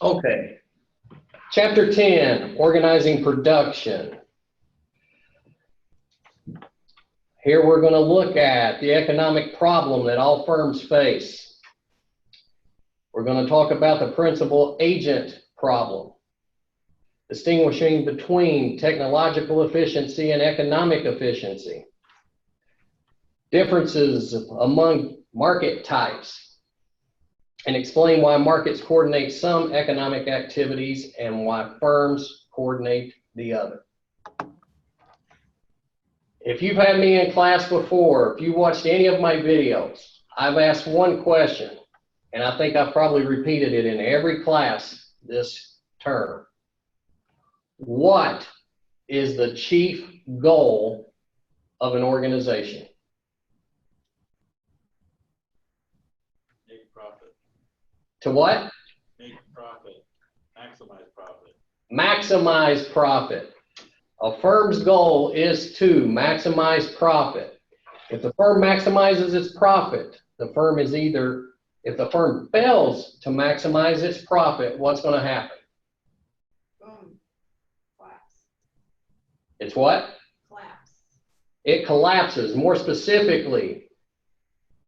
Okay. Chapter 10, Organizing Production. Here we're going to look at the economic problem that all firms face. We're going to talk about the principal-agent problem, distinguishing between technological efficiency and economic efficiency, differences among market types, and explain why markets coordinate some economic activities and why firms coordinate the other. If you've had me in class before, if you watched any of my videos, I've asked one question, and I think I've probably repeated it in every class this term. What is the chief goal of an organization? Make profit. To what? Make profit. Maximize profit. Maximize profit. A firm's goal is to maximize profit. If the firm maximizes its profit, the firm is either, if the firm fails to maximize its profit, what's going to happen? Boom. Collapse. It's what? Collapse. It collapses. More specifically,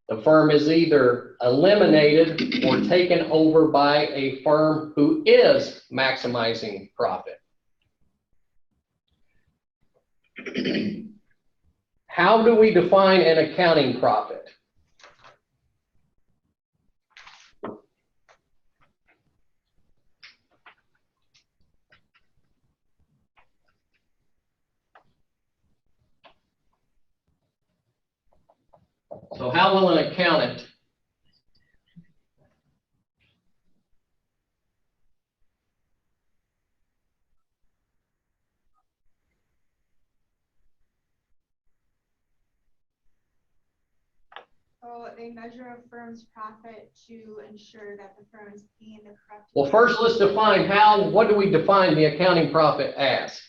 the firm is either eliminated or taken over by a firm who is maximizing profit. How do we define an accounting profit? So how will an accountant So they measure a firm's profit to ensure that the firm is paying the correct. Well, first let's define what do we define the accounting profit as?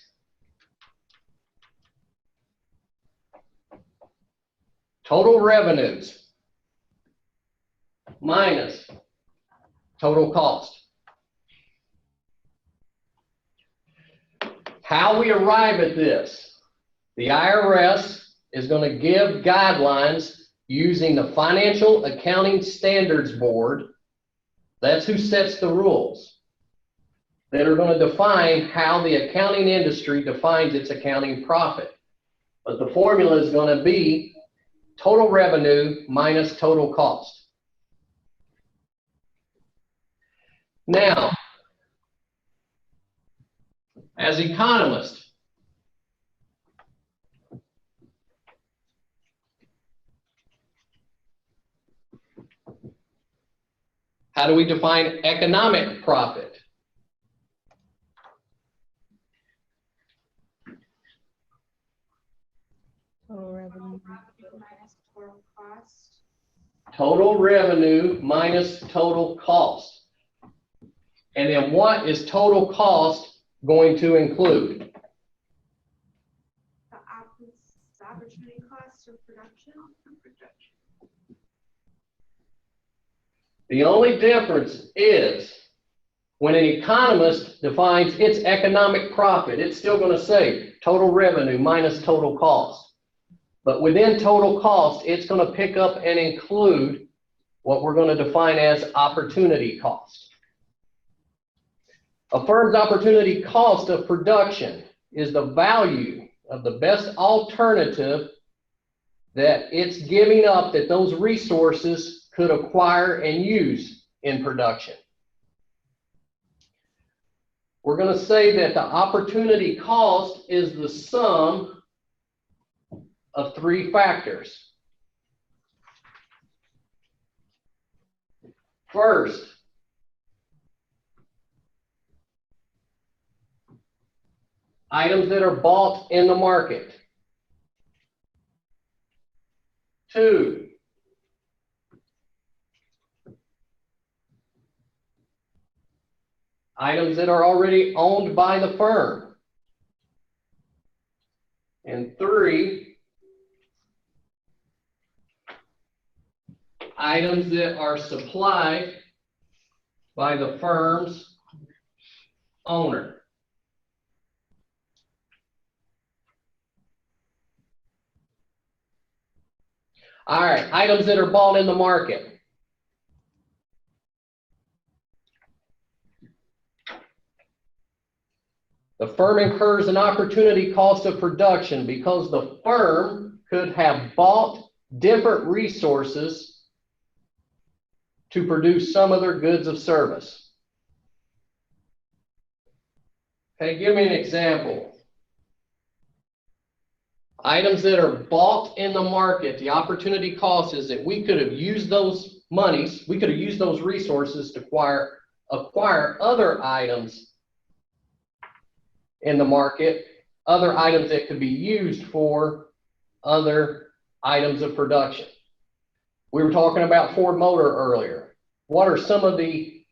Total revenues minus total cost. How we arrive at this, the IRS is going to give guidelines using the Financial Accounting Standards Board. That's who sets the rules that are going to define how the accounting industry defines its accounting profit. But the formula is going to be total revenue minus total cost. Now, as economists, how do we define economic profit? Total revenue minus total cost. Total revenue minus total cost. And then what is total cost going to include? The opportunity cost of production. The only difference is when an economist defines its economic profit, it's still going to say total revenue minus total cost. But within total cost, it's going to pick up and include what we're going to define as opportunity cost. A firm's opportunity cost of production is the value of the best alternative that it's giving up that those resources could acquire and use in production. We're going to say that the opportunity cost is the sum of three factors. First, items that are bought in the market. Two, items that are already owned by the firm. And three, items that are supplied by the firm's owner. All right, items that are bought in the market. The firm incurs an opportunity cost of production because the firm could have bought different resources to produce some of their goods of service. Okay, give me an example. Items that are bought in the market, the opportunity cost is that we could have used those monies, we could have used those resources to acquire other items in the market, other items that could be used for other items of production. We were talking about Ford Motor earlier. What are some of the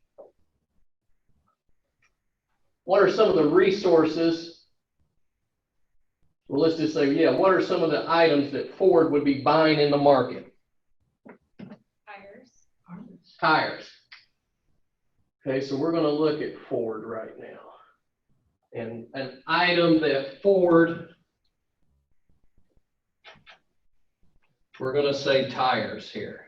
resources? Well, let's just say, yeah, what are some of the items that Ford would be buying in the market? Tires. Okay, so we're going to look at Ford right now. And an item that Ford, we're going to say tires here.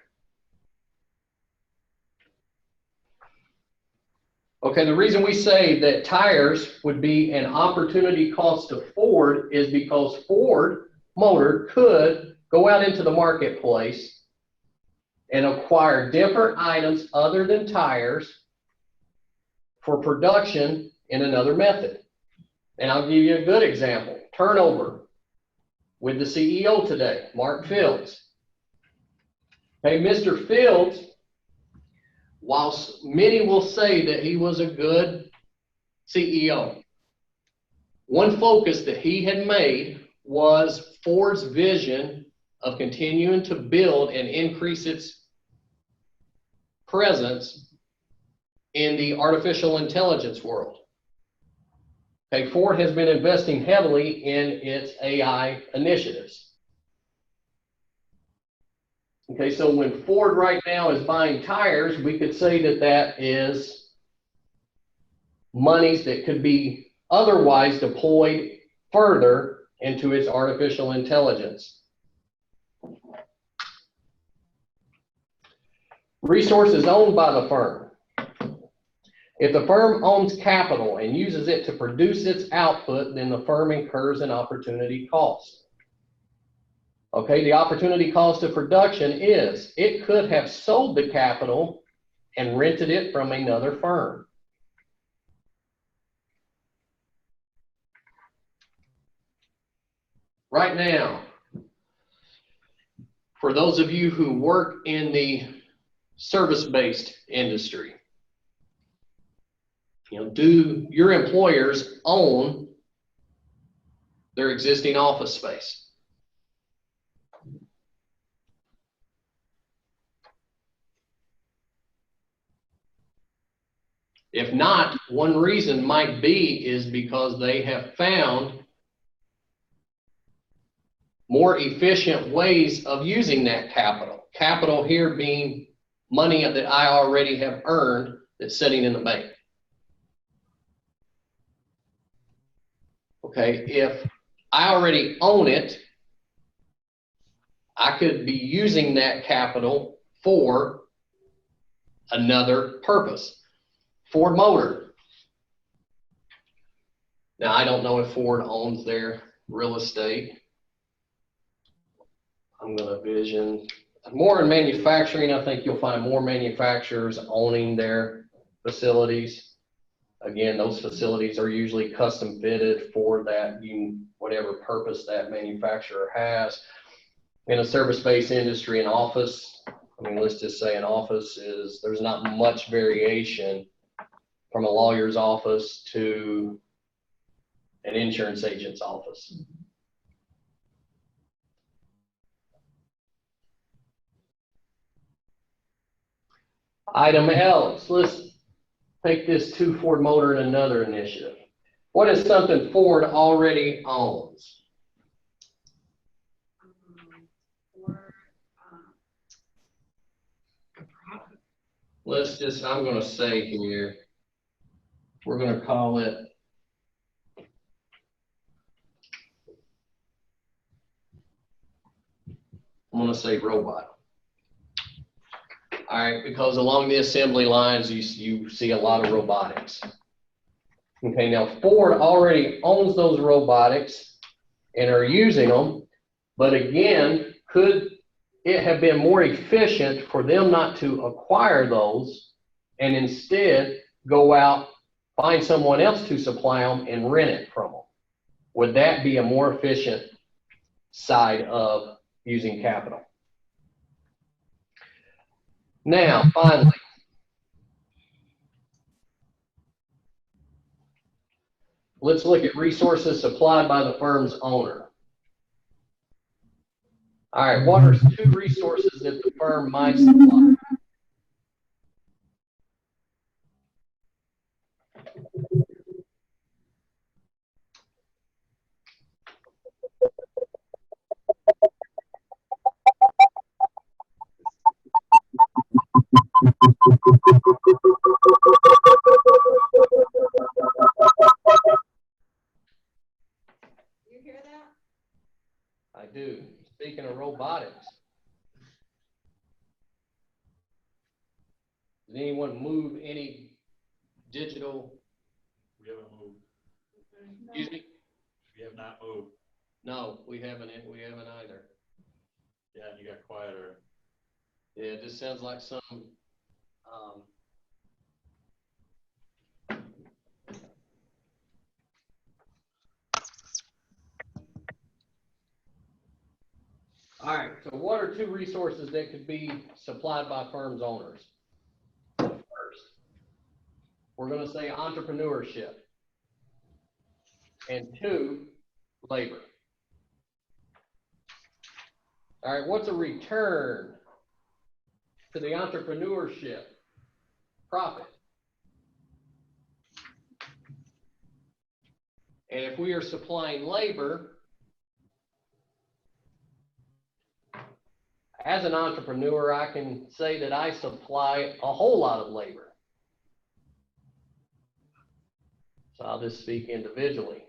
Okay, the reason we say that tires would be an opportunity cost to Ford is because Ford Motor could go out into the marketplace and acquire different items other than tires for production in another method. And I'll give you a good example. Turnover with the CEO today, Mark Fields. Hey, Mr. Fields, whilst many will say that he was a good CEO, one focus that he had made was Ford's vision of continuing to build and increase its presence in the artificial intelligence world. Okay, Ford has been investing heavily in its AI initiatives. Okay, so when Ford right now is buying tires, we could say that that is monies that could be otherwise deployed further into its artificial intelligence. Resources owned by the firm. If the firm owns capital and uses it to produce its output, then the firm incurs an opportunity cost. Okay, the opportunity cost of production is it could have sold the capital and rented it from another firm. Right now, for those of you who work in the service-based industry, do your employers own their existing office space? If not, one reason might be is because they have found more efficient ways of using that capital. Capital here being money that I already have earned that's sitting in the bank. Okay, if I already own it, I could be using that capital for another purpose. Ford Motor. Now, I don't know if Ford owns their real estate. I'm going to vision more in manufacturing. I think you'll find more manufacturers owning their facilities. Again, those facilities are usually custom fitted for that, whatever purpose that manufacturer has. In a service-based industry, an office, let's just say an office there's not much variation from a lawyer's office to an insurance agent's office. Item L, let's take this to Ford Motor and another initiative. What is something Ford already owns? I'm going to say here, we're gonna call it I'm gonna say robot. All right, because along the assembly lines, you see a lot of robotics. Okay, now Ford already owns those robotics and are using them, but again, could it have been more efficient for them not to acquire those and instead go out, find someone else to supply them and rent it from them? Would that be a more efficient side of using capital? Now, finally, let's look at resources supplied by the firm's owner. All right, what are 2 resources that the firm might supply? You hear that? I do. Speaking of robotics, does anyone move any digital? We haven't moved. Excuse me? We have not moved. No, we haven't either. Yeah, you got quieter. Yeah, it just sounds like some, all right, so what are 2 resources that could be supplied by firms' owners? First, we're going to say entrepreneurship. And 2, labor. All right, what's a return to the entrepreneurship? Profit. And if we are supplying labor, as an entrepreneur, I can say that I supply a whole lot of labor. So I'll just speak individually.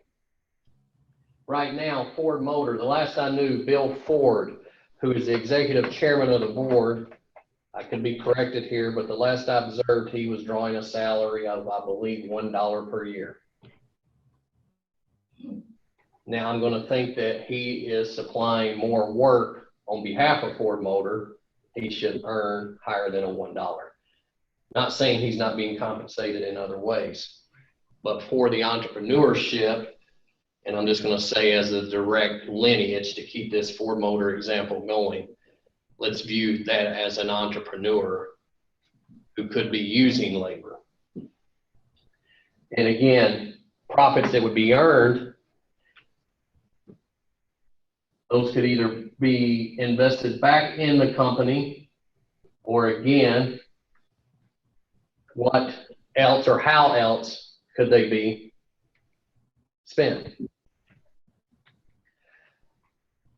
Right now, Ford Motor, the last I knew, Bill Ford, who is the executive chairman of the board, I could be corrected here, but the last I observed, he was drawing a salary of, I believe, $1 per year. Now I'm going to think that he is supplying more work on behalf of Ford Motor. He should earn higher than a $1. Not saying he's not being compensated in other ways, but for the entrepreneurship, and I'm just going to say as a direct lineage to keep this Ford Motor example going, let's view that as an entrepreneur who could be using labor. And again, profits that would be earned, those could either be invested back in the company, or again, what else or how else could they be spent?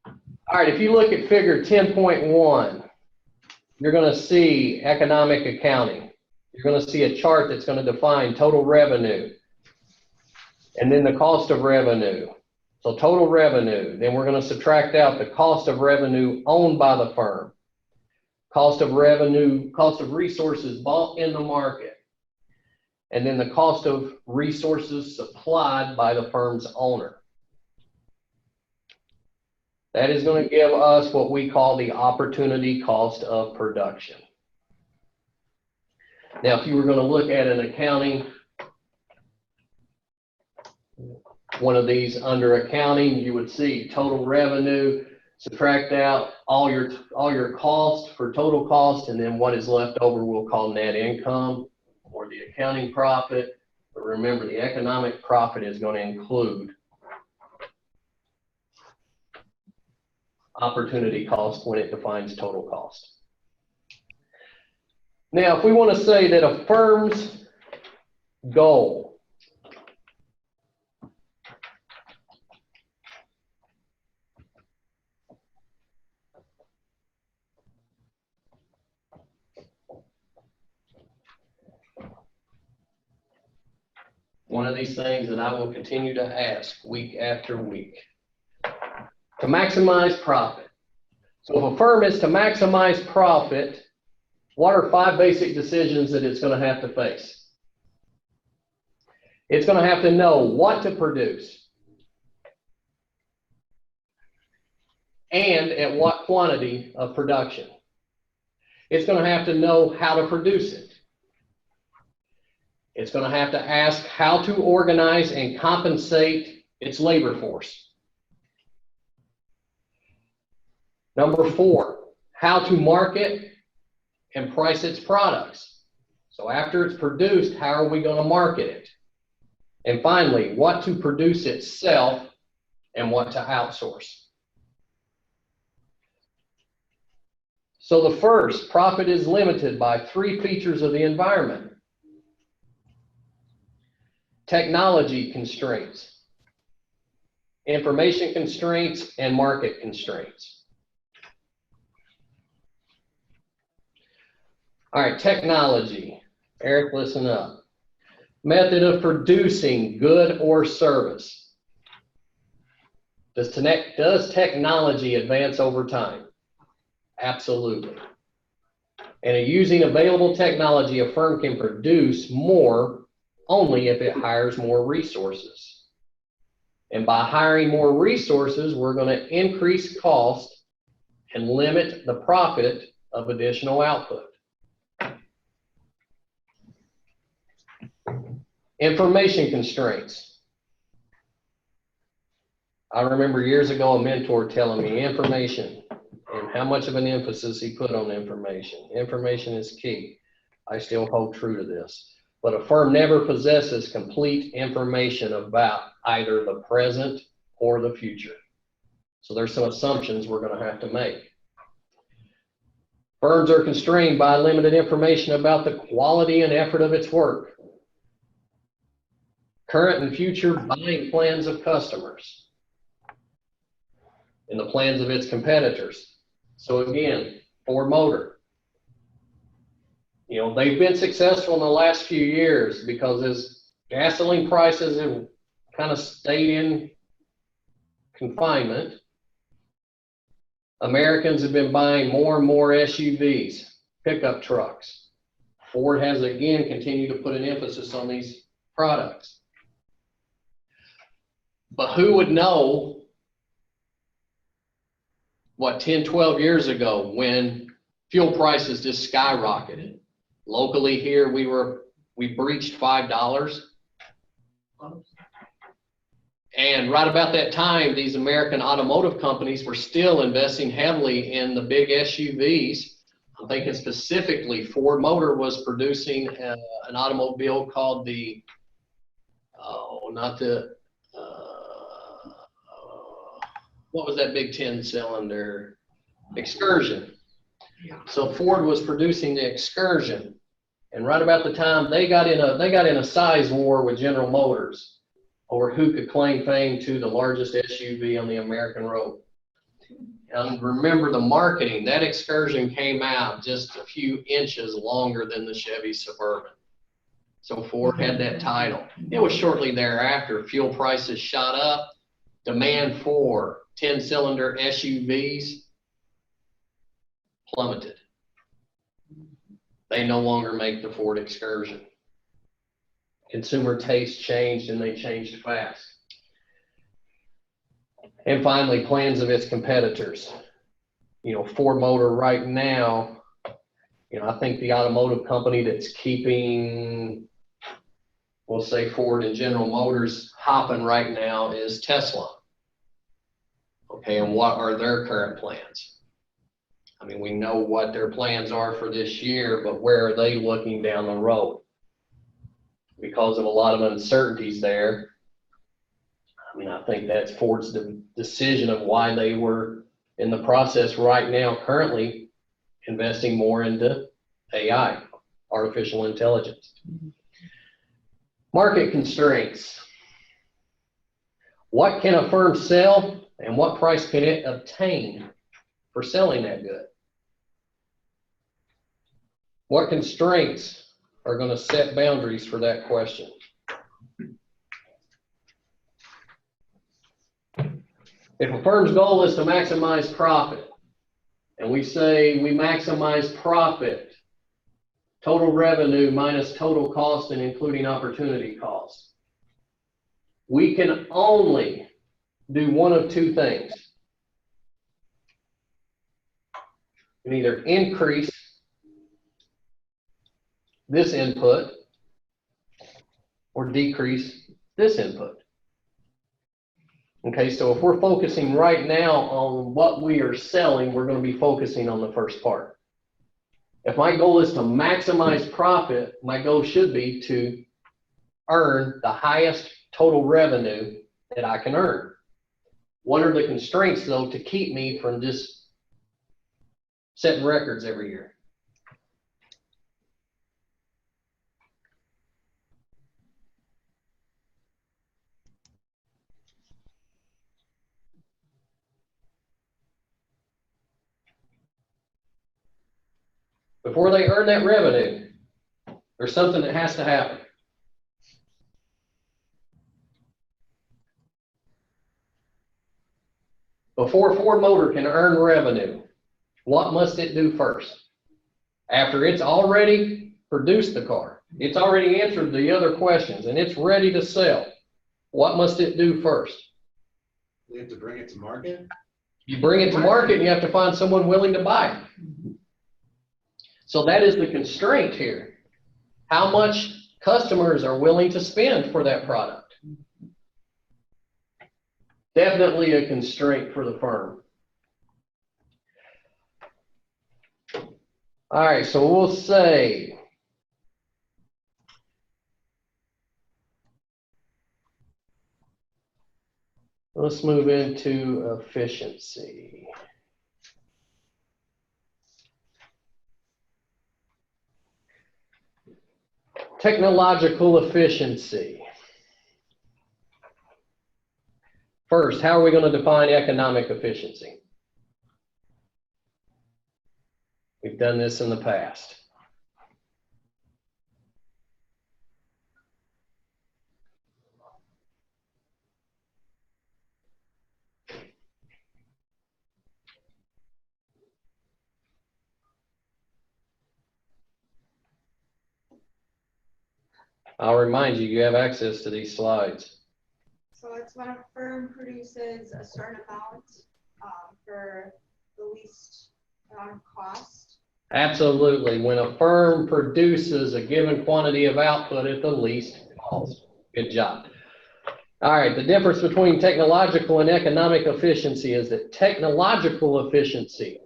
All right, if you look at figure 10.1, you're going to see economic accounting. You're going to see a chart that's going to define total revenue and then the cost of revenue. So total revenue, then we're going to subtract out the cost of revenue owned by the firm, cost of revenue, cost of resources bought in the market, and then the cost of resources supplied by the firm's owner. That is going to give us what we call the opportunity cost of production. Now, if you were going to look at an accounting, one of these under accounting, you would see total revenue, subtract out all your costs for total cost, and then what is left over we'll call net income or the accounting profit. But remember, the economic profit is going to include opportunity cost when it defines total cost. Now, if we want to say that a firm's goal One of these things that I will continue to ask week after week. To maximize profit. So if a firm is to maximize profit, what are 5 basic decisions that it's going to have to face? It's going to have to know what to produce and at what quantity of production. It's going to have to know how to produce it. It's going to have to ask how to organize and compensate its labor force. Number 4, how to market and price its products. So after it's produced, how are we going to market it? And finally, what to produce itself and what to outsource. So the first, profit is limited by 3 features of the environment. Technology constraints, information constraints, and market constraints. All right, technology. Eric, listen up. Method of producing good or service. Does technology advance over time? Absolutely. And using available technology, a firm can produce more only if it hires more resources. And by hiring more resources, we're going to increase cost and limit the profit of additional output. Information constraints. I remember years ago a mentor telling me information and how much of an emphasis he put on information. Information is key. I still hold true to this. But a firm never possesses complete information about either the present or the future. So there's some assumptions we're going to have to make. Firms are constrained by limited information about the quality and effort of its work. Current and future buying plans of customers and the plans of its competitors. So again, Ford Motor. You know, they've been successful in the last few years because as gasoline prices have kind of stayed in confinement, Americans have been buying more and more SUVs, pickup trucks. Ford has again continued to put an emphasis on these products. But who would know what 10, 12 years ago when fuel prices just skyrocketed? Locally here, we breached $5. And right about that time, these American automotive companies were still investing heavily in the big SUVs. I'm thinking specifically Ford Motor was producing an automobile called the, what was that big 10-cylinder? Excursion. So Ford was producing the Excursion, and right about the time they got in a size war with General Motors over who could claim fame to the largest SUV on the American road. And remember the marketing, that Excursion came out just a few inches longer than the Chevy Suburban. So Ford had that title. It was shortly thereafter, fuel prices shot up, demand for 10-cylinder SUVs plummeted. They no longer make the Ford Excursion. Consumer taste changed, and they changed fast. And finally, plans of its competitors. You know, Ford Motor right now, you know, I think the automotive company that's keeping, we'll say Ford and General Motors hopping right now is Tesla. Okay, and what are their current plans? I mean, we know what their plans are for this year, but where are they looking down the road? Because of a lot of uncertainties there, I mean, I think that's Ford's decision of why they were in the process right now, currently investing more into AI, artificial intelligence. Market constraints. What can a firm sell and what price can it obtain for selling that good? What constraints are going to set boundaries for that question? If a firm's goal is to maximize profit, and we say we maximize profit, total revenue minus total cost and including opportunity cost, we can only do one of two things. We can either increase this input or decrease this input. Okay, so if we're focusing right now on what we are selling, we're going to be focusing on the first part. If my goal is to maximize profit, my goal should be to earn the highest total revenue that I can earn. What are the constraints, though, to keep me from just setting records every year? Before they earn that revenue, there's something that has to happen. Before Ford Motor can earn revenue, what must it do first? After it's already produced the car, it's already answered the other questions, and it's ready to sell, what must it do first? We have to bring it to market? You bring it to market and you have to find someone willing to buy it. So that is the constraint here. How much customers are willing to spend for that product? Definitely a constraint for the firm. All right, so we'll say let's move into efficiency. Technological efficiency. First, how are we going to define economic efficiency? We've done this in the past. I'll remind you, you have access to these slides. So it's when a firm produces a certain amount for the least amount of cost. Absolutely. When a firm produces a given quantity of output at the least cost. Good job. All right, the difference between technological and economic efficiency is that technological efficiency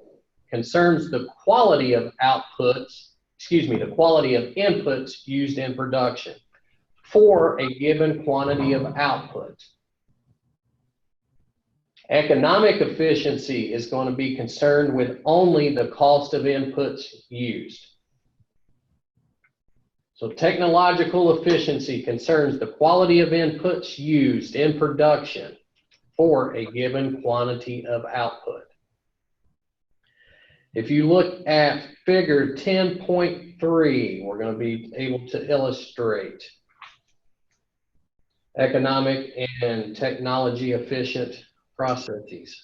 concerns the quality of outputs, the quality of inputs used in production for a given quantity of output. Economic efficiency is going to be concerned with only the cost of inputs used. So technological efficiency concerns the quality of inputs used in production for a given quantity of output. If you look at figure 10.3, we're going to be able to illustrate economic and technology efficient processes.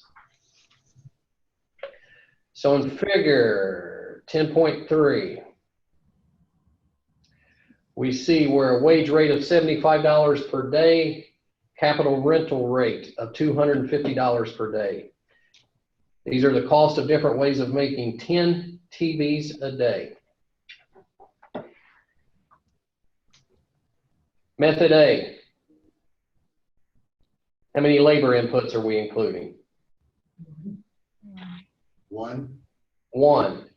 So in figure 10.3, we see where a wage rate of $75 per day, capital rental rate of $250 per day. These are the cost of different ways of making 10 TVs a day. Method A. How many labor inputs are we including? One. One.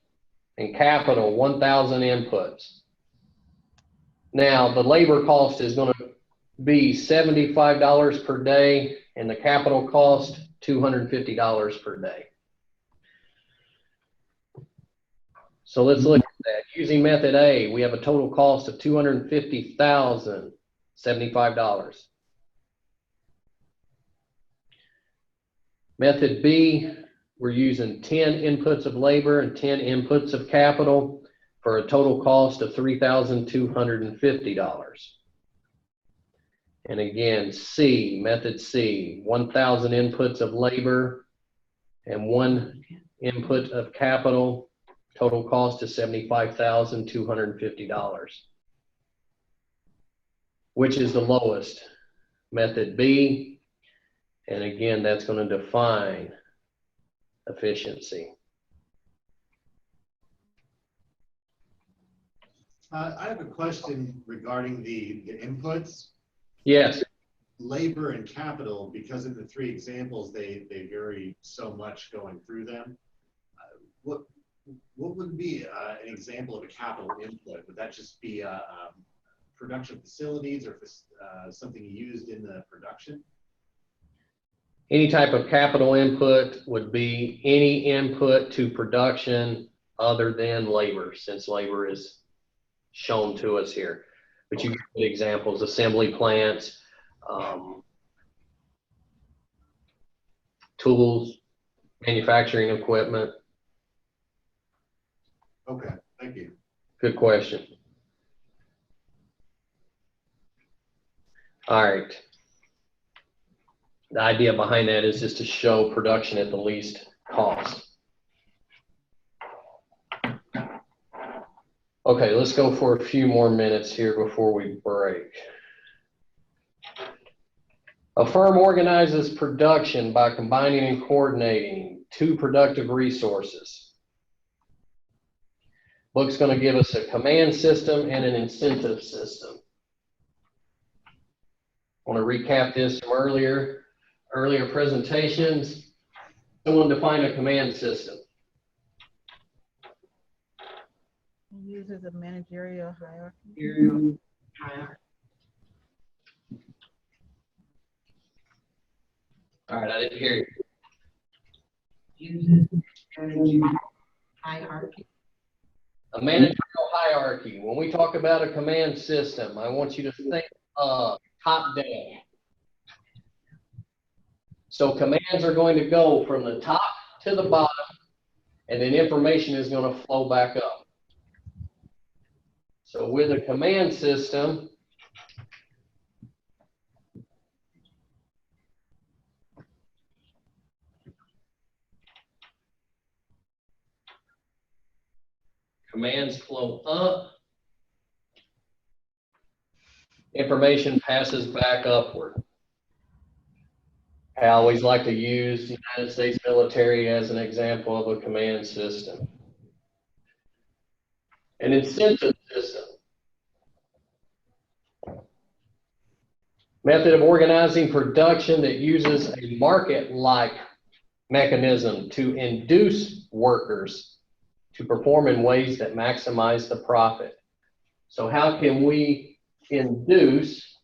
And capital, 1,000 inputs. Now, the labor cost is going to be $75 per day, and the capital cost, $250 per day. So let's look at that. Using method A, we have a total cost of $250,075. Method B, we're using 10 inputs of labor and 10 inputs of capital for a total cost of $3,250. And again, C, method C, 1,000 inputs of labor and 1 input of capital. Total cost is $75,250. Which is the lowest? Method B. And again, that's going to define efficiency. I have a question regarding the inputs. Yes. Labor and capital, because in the 3 examples, they vary so much going through them. What would be an example of a capital input? Would that just be production facilities or something used in the production? Any type of capital input would be any input to production other than labor, since labor is shown to us here. But you get examples: assembly plants, tools, manufacturing equipment. Okay, thank you. Good question. All right. The idea behind that is just to show production at the least cost. Okay, let's go for a few more minutes here before we break. A firm organizes production by combining and coordinating 2 productive resources. Book's going to give us a command system and an incentive system. I want to recap this from earlier presentations. Someone define a command system. Uses a managerial hierarchy. All right, I didn't hear you. Uses managerial hierarchy. A managerial hierarchy. When we talk about a command system, I want you to think top down. So commands are going to go from the top to the bottom, and then information is going to flow back up. So with a command system, commands flow up, information passes back upward. I always like to use the United States military as an example of a command system. An incentive system. Method of organizing production that uses a market-like mechanism to induce workers to perform in ways that maximize the profit. So how can we induce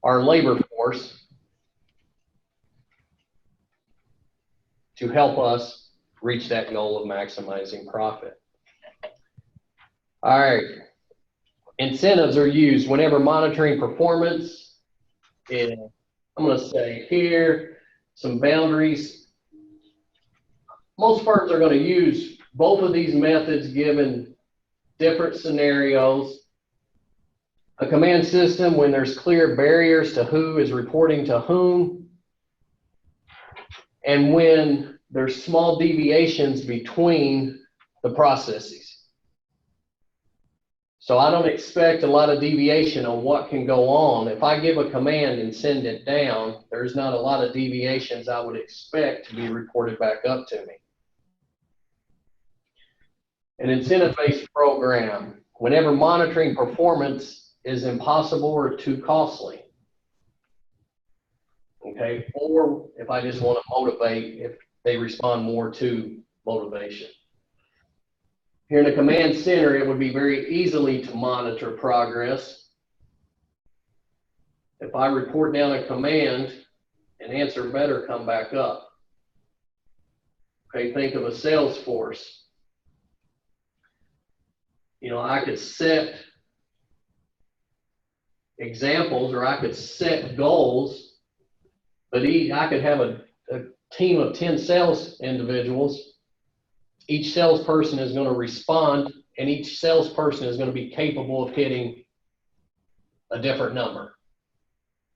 our labor force to help us reach that goal of maximizing profit? All right. Incentives are used whenever monitoring performance. I'm going to say here some boundaries. Most firms are going to use both of these methods given different scenarios. A command system when there's clear barriers to who is reporting to whom, and when there's small deviations between the processes. So I don't expect a lot of deviation on what can go on. If I give a command and send it down, there's not a lot of deviations I would expect to be reported back up to me. An incentive-based program, whenever monitoring performance is impossible or too costly. Okay, or if I just want to motivate, if they respond more to motivation. Here in the command center, it would be very easily to monitor progress. If I report down a command, an answer better come back up. Okay, think of a sales force. You know, I could set examples or I could set goals, but I could have a team of 10 sales individuals. Each salesperson is going to respond, and each salesperson is going to be capable of hitting a different number.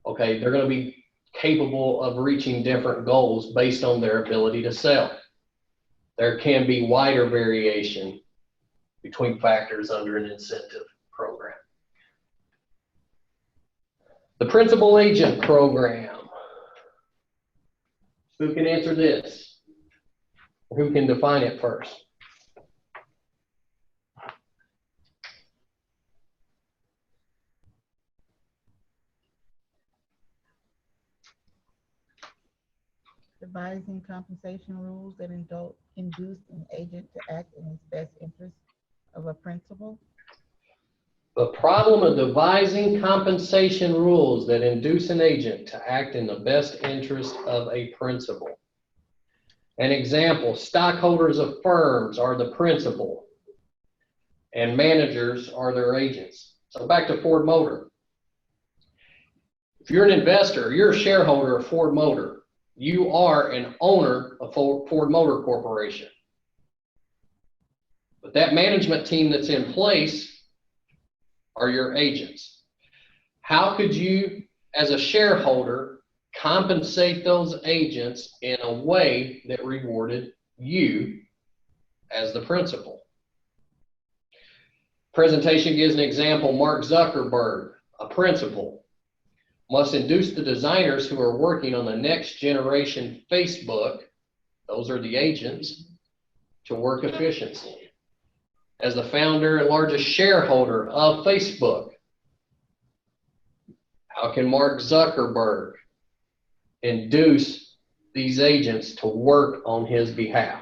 Okay, they're going to be capable of reaching different goals based on their ability to sell. There can be wider variation between factors under an incentive program. The principal agent program. Who can answer this? Who can define it first? Devising compensation rules that induce an agent to act in his best interest of a principal. The problem of devising compensation rules that induce an agent to act in the best interest of a principal. An example, stockholders of firms are the principal and managers are their agents. So back to Ford Motor. If you're an investor, you're a shareholder of Ford Motor, you are an owner of Ford Motor Corporation. But that management team that's in place are your agents. How could you, as a shareholder, compensate those agents in a way that rewarded you as the principal? Presentation gives an example. Mark Zuckerberg, a principal, must induce the designers who are working on the next generation Facebook, those are the agents, to work efficiently. As the founder and largest shareholder of Facebook, how can Mark Zuckerberg induce these agents to work on his behalf?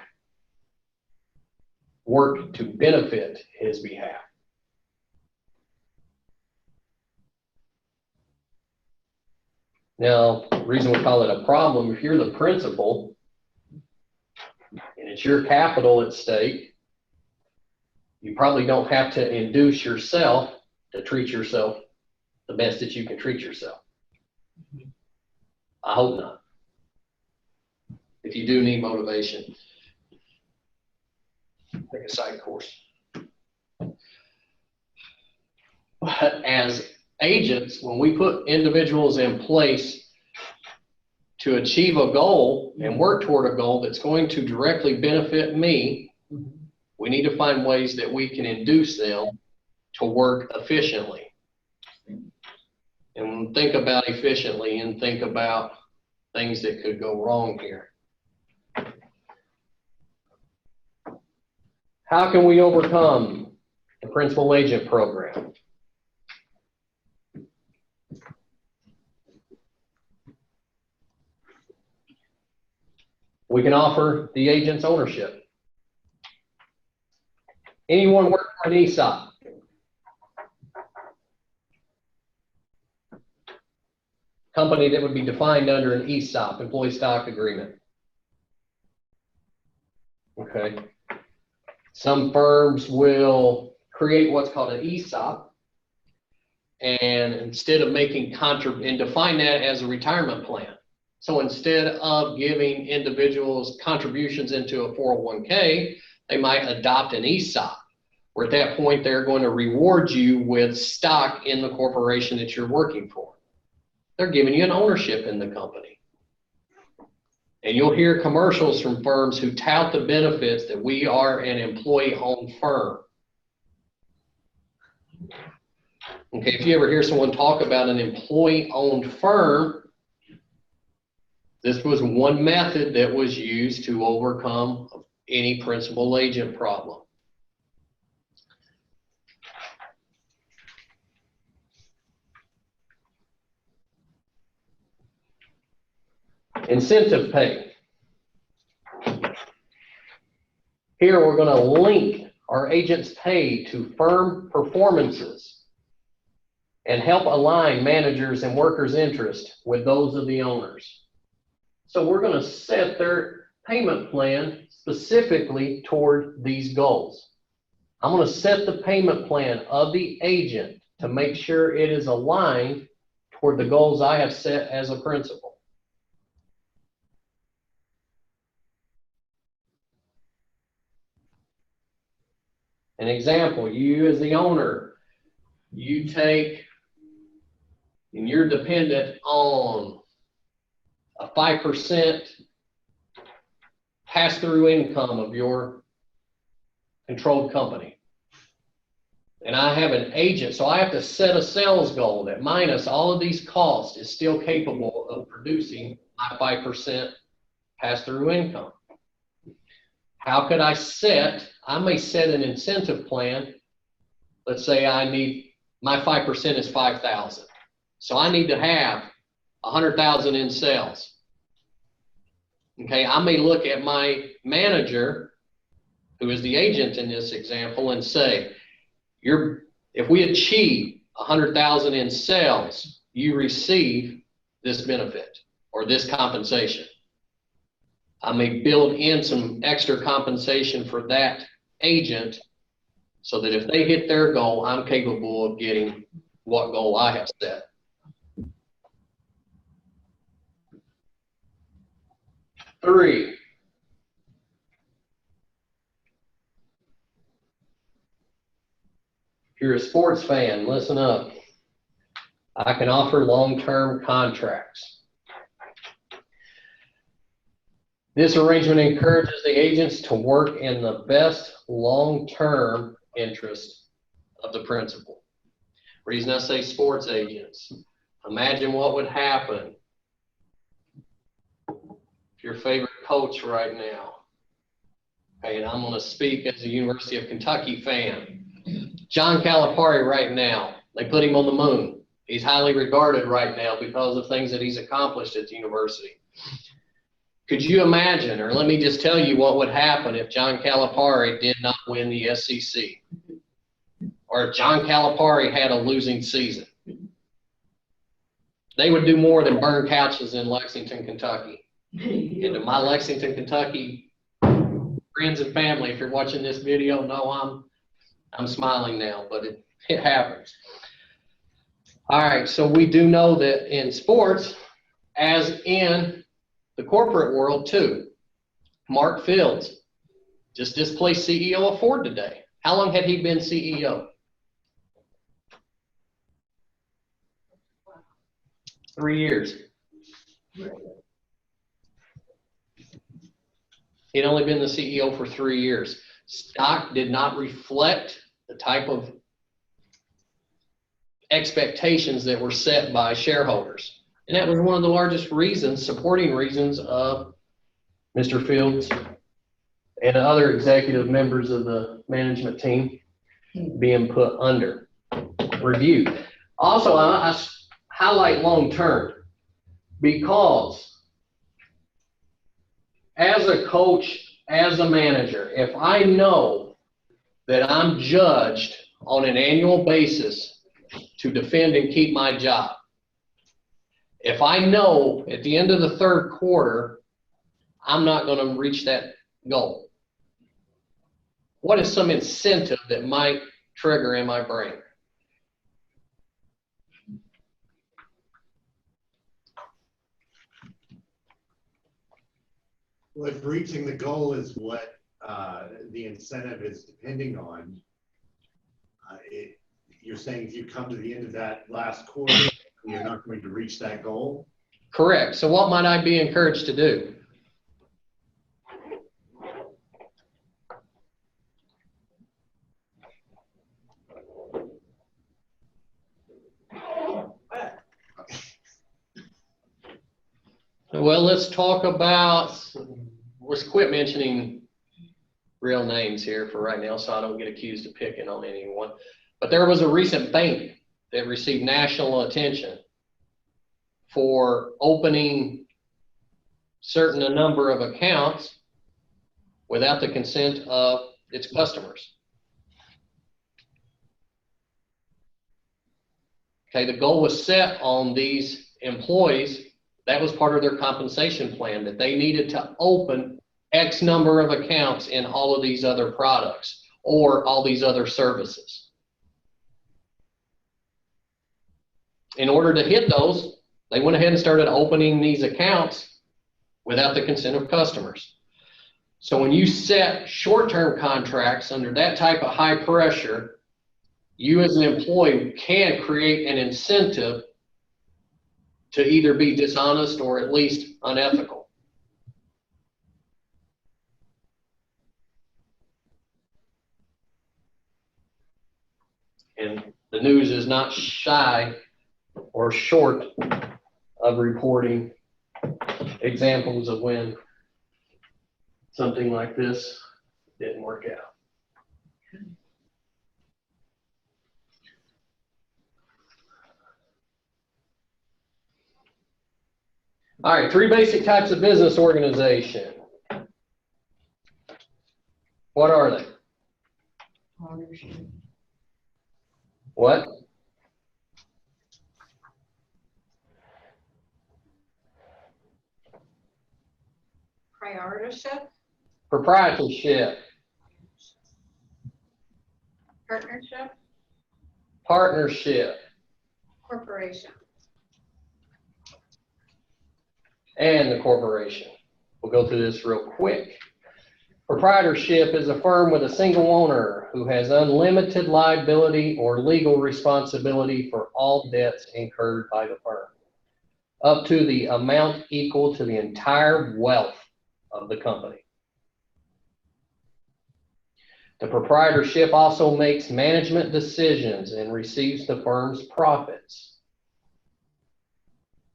Work to benefit his behalf. Now, the reason we call it a problem, if you're the principal and it's your capital at stake, you probably don't have to induce yourself to treat yourself the best that you can treat yourself. I hope not. If you do need motivation, take a side course. But as agents, when we put individuals in place to achieve a goal and work toward a goal that's going to directly benefit me, we need to find ways that we can induce them to work efficiently. And think about efficiently and think about things that could go wrong here. How can we overcome the principal agent program? We can offer the agent's ownership. Anyone work for an ESOP? Company that would be defined under an ESOP, employee stock agreement. Okay. Some firms will create what's called an ESOP, and instead of making and define that as a retirement plan. So instead of giving individuals contributions into a 401k, they might adopt an ESOP, where at that point they're going to reward you with stock in the corporation that you're working for. They're giving you an ownership in the company. And you'll hear commercials from firms who tout the benefits that we are an employee-owned firm. Okay, if you ever hear someone talk about an employee-owned firm, this was one method that was used to overcome any principal agent problem. Incentive pay. Here we're going to link our agents' pay to firm performances and help align managers' and workers' interests with those of the owners. So we're going to set their payment plan specifically toward these goals. I'm going to set the payment plan of the agent to make sure it is aligned toward the goals I have set as a principal. An example, you as the owner, you take and you're dependent on a 5% pass-through income of your controlled company, and I have an agent, so I have to set a sales goal that minus all of these costs is still capable of producing my 5% pass-through income. How could I may set an incentive plan. Let's say my 5% is 5,000. So I need to have 100,000 in sales. Okay, I may look at my manager, who is the agent in this example, and say, if we achieve 100,000 in sales, you receive this benefit or this compensation. I may build in some extra compensation for that agent so that if they hit their goal, I'm capable of getting what goal I have set. Three, if you're a sports fan, listen up. I can offer long-term contracts. This arrangement encourages the agents to work in the best long-term interest of the principal. Reason I say sports agents, imagine what would happen if your favorite coach right now, okay, and I'm going to speak as a University of Kentucky fan, John Calipari right now, they put him on the moon. He's highly regarded right now because of things that he's accomplished at the university. Could you imagine, or let me just tell you what would happen if John Calipari did not win the SEC, or if John Calipari had a losing season? They would do more than burn couches in Lexington, Kentucky. And to my Lexington, Kentucky friends and family, if you're watching this video, know I'm smiling now, but it happens. All right, so we do know that in sports, as in the corporate world too, Mark Fields just displaced CEO of Ford today. How long had he been CEO? 3 years. He'd only been the CEO for 3 years. Stock did not reflect the type of expectations that were set by shareholders. And that was one of the largest supporting reasons of Mr. Fields and other executive members of the management team being put under review. Also, I highlight long-term because as a coach, as a manager, if I know that I'm judged on an annual basis to defend and keep my job, if I know at the end of the third quarter, I'm not going to reach that goal, what is some incentive that might trigger in my brain? Well, if reaching the goal is what the incentive is depending on, you're saying if you come to the end of that last quarter, you're not going to reach that goal? Correct. So what might I be encouraged to do? Well, let's talk about, let's quit mentioning real names here for right now so I don't get accused of picking on anyone. But there was a recent bank that received national attention for opening a number of accounts without the consent of its customers. Okay, the goal was set on these employees. That was part of their compensation plan, that they needed to open X number of accounts in all of these other products or all these other services. In order to hit those, they went ahead and started opening these accounts without the consent of customers. So when you set short-term contracts under that type of high pressure, you as an employee can create an incentive to either be dishonest or at least unethical. And the news is not shy or short of reporting examples of when something like this didn't work out. All right, 3 basic types of business organization. What are they? Ownership. What? Priorship, Proprietorship, partnership, partnership, corporation. and the corporation. We'll go through this real quick. Proprietorship is a firm with a single owner who has unlimited liability or legal responsibility for all debts incurred by the firm, up to the amount equal to the entire wealth of the company. The proprietorship also makes management decisions and receives the firm's profits.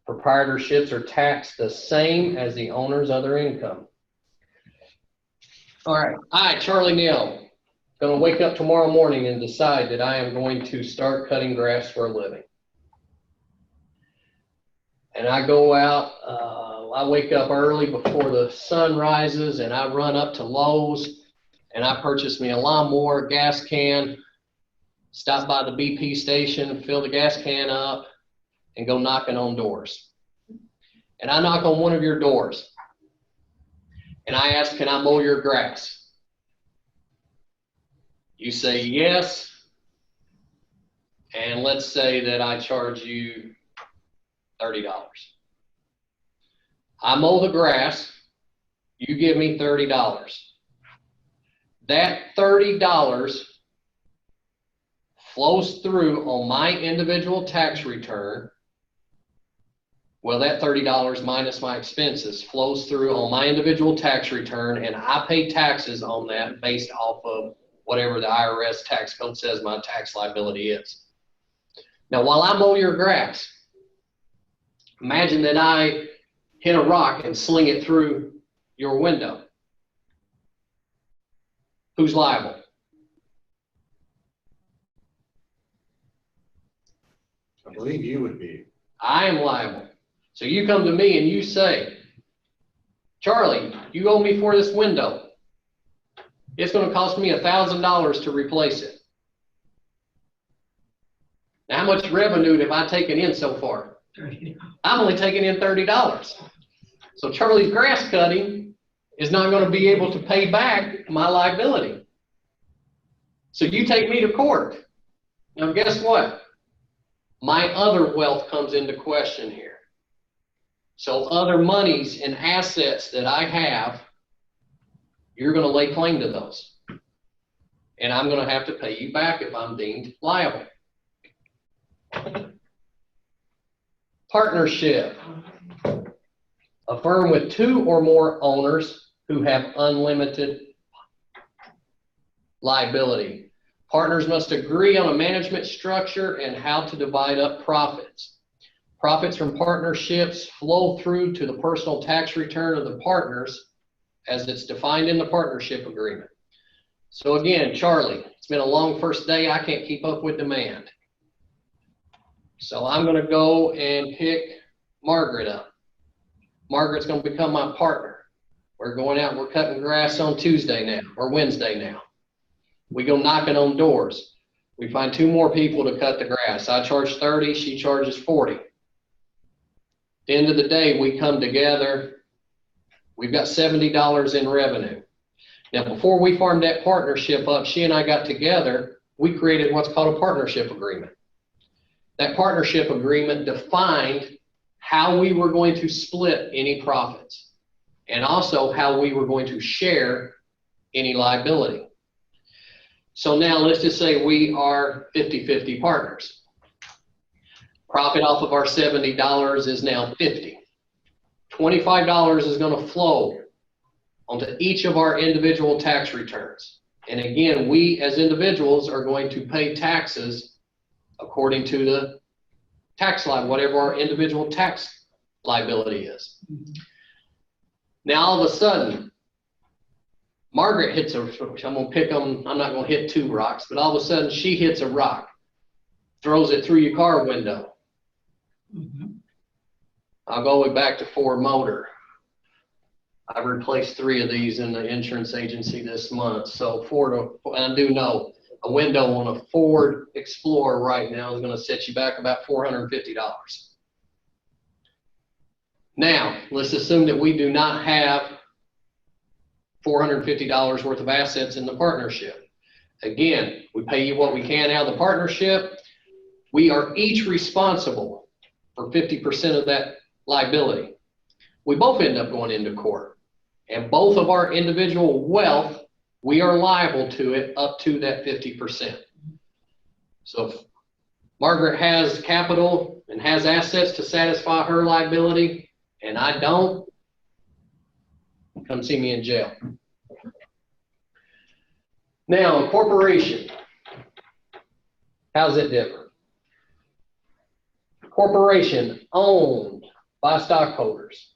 Proprietorships are taxed the same as the owner's other income. All right, I, Charlie Neal, going to wake up tomorrow morning and decide that I am going to start cutting grass for a living. And I go out, I wake up early before the sun rises, and I run up to Lowe's and I purchase me a lawnmower, gas can, stop by the BP station, fill the gas can up, and go knocking on doors. And I knock on one of your doors and I ask, can I mow your grass? You say yes, and let's say that I charge you $30. I mow the grass, you give me $30. That $30 flows through on my individual tax return. Well, that $30 minus my expenses flows through on my individual tax return, and I pay taxes on that based off of whatever the IRS tax code says my tax liability is. Now, while I mow your grass, imagine that I hit a rock and sling it through your window. Who's liable? I believe you would be. I am liable. So you come to me and you say, Charlie, you owe me for this window. It's going to cost me $1,000 to replace it. Now, how much revenue have I taken in so far? I'm only taking in $30. So Charlie's grass cutting is not going to be able to pay back my liability. So you take me to court. Now, guess what? My other wealth comes into question here. So other monies and assets that I have, you're going to lay claim to those. And I'm going to have to pay you back if I'm deemed liable. Partnership. A firm with 2 or more owners who have unlimited liability. Partners must agree on a management structure and how to divide up profits. Profits from partnerships flow through to the personal tax return of the partners as it's defined in the partnership agreement. So again, Charlie, it's been a long first day. I can't keep up with demand. So I'm going to go and pick Margaret up. Margaret's going to become my partner. We're going out, we're cutting grass on Tuesday now, or Wednesday now. We go knocking on doors. We find 2 more people to cut the grass. I charge 30, she charges 40. At the end of the day, we come together. We've got $70 in revenue. Now, before we formed that partnership up, she and I got together, we created what's called a partnership agreement. That partnership agreement defined how we were going to split any profits and also how we were going to share any liability. So now let's just say we are 50-50 partners. Profit off of our $70 is now $50. $25 is going to flow onto each of our individual tax returns. And again, we as individuals are going to pay taxes according to the tax line, whatever our individual tax liability is. Now, all of a sudden, Margaret hits a, I'm going to pick them, I'm not going to hit 2 rocks, but all of a sudden she hits a rock, throws it through your car window. I'll go way back to Ford Motor. I've replaced 3 of these in the insurance agency this month. So Ford, I do know a window on a Ford Explorer right now is going to set you back about $450. Now, let's assume that we do not have $450 worth of assets in the partnership. Again, we pay you what we can out of the partnership. We are each responsible for 50% of that liability. We both end up going into court, and both of our individual wealth, we are liable to it up to that 50%. So if Margaret has capital and has assets to satisfy her liability, and I don't, come see me in jail. Now, a corporation, how's it different? Corporation owned by stockholders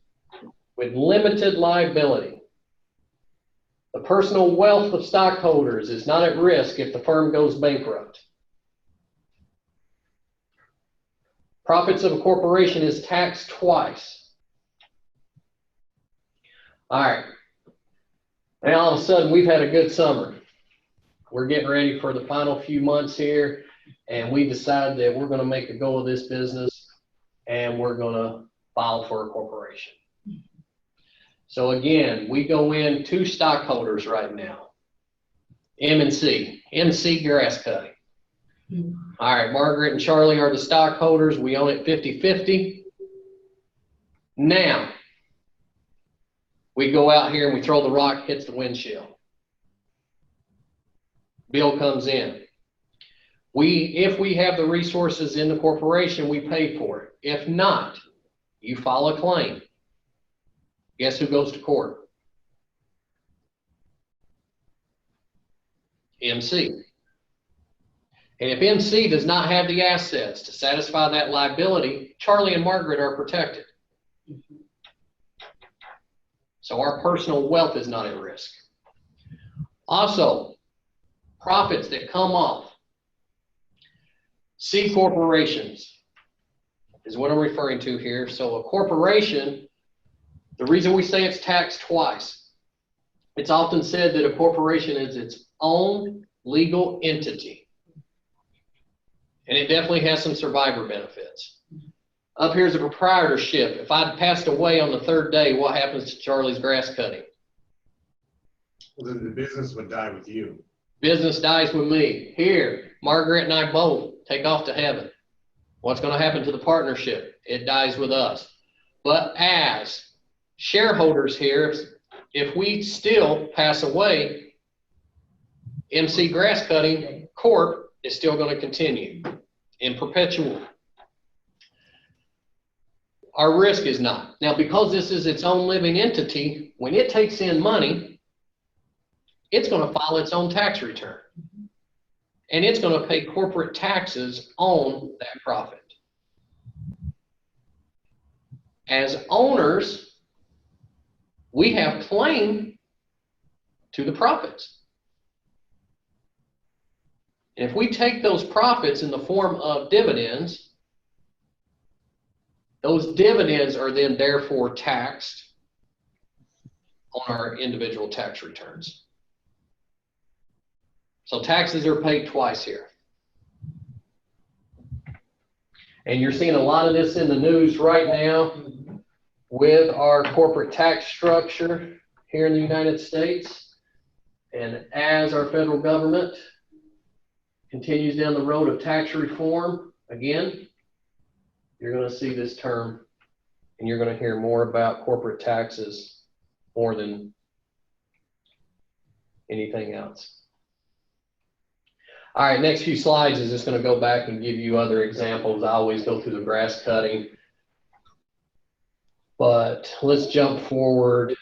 with limited liability. The personal wealth of stockholders is not at risk if the firm goes bankrupt. Profits of a corporation is taxed twice. All right. Now all of a sudden we've had a good summer. We're getting ready for the final few months here, and we decided that we're going to make a go of this business and we're going to file for a corporation. So again, we go in 2 stockholders right now. MC Grass Cutting. All right, Margaret and Charlie are the stockholders. We own it 50-50. Now, we go out here and we throw the rock, hits the windshield. Bill comes in. If we have the resources in the corporation, we pay for it. If not, you file a claim. Guess who goes to court? MC. And if MC does not have the assets to satisfy that liability, Charlie and Margaret are protected. So our personal wealth is not at risk. Also, profits that come off C corporations is what I'm referring to here. So a corporation, the reason we say it's taxed twice, it's often said that a corporation is its own legal entity. And it definitely has some survivor benefits. Up here is a proprietorship. If I'd passed away on the 3rd day, what happens to Charlie's Grass Cutting? Well, then the business would die with you. Business dies with me. Here, Margaret and I both take off to heaven. What's going to happen to the partnership? It dies with us. But as shareholders here, if we still pass away, MC Grass Cutting Corp is still going to continue in perpetual. Our risk is not. Now, because this is its own living entity, when it takes in money, it's going to file its own tax return. And it's going to pay corporate taxes on that profit. As owners, we have claim to the profits. And if we take those profits in the form of dividends, those dividends are then therefore taxed on our individual tax returns. So taxes are paid twice here. And you're seeing a lot of this in the news right now with our corporate tax structure here in the United States. And as our federal government continues down the road of tax reform, again, you're going to see this term and you're going to hear more about corporate taxes more than anything else. All right, next few slides is just going to go back and give you other examples. I always go through the grass cutting. But let's jump forward.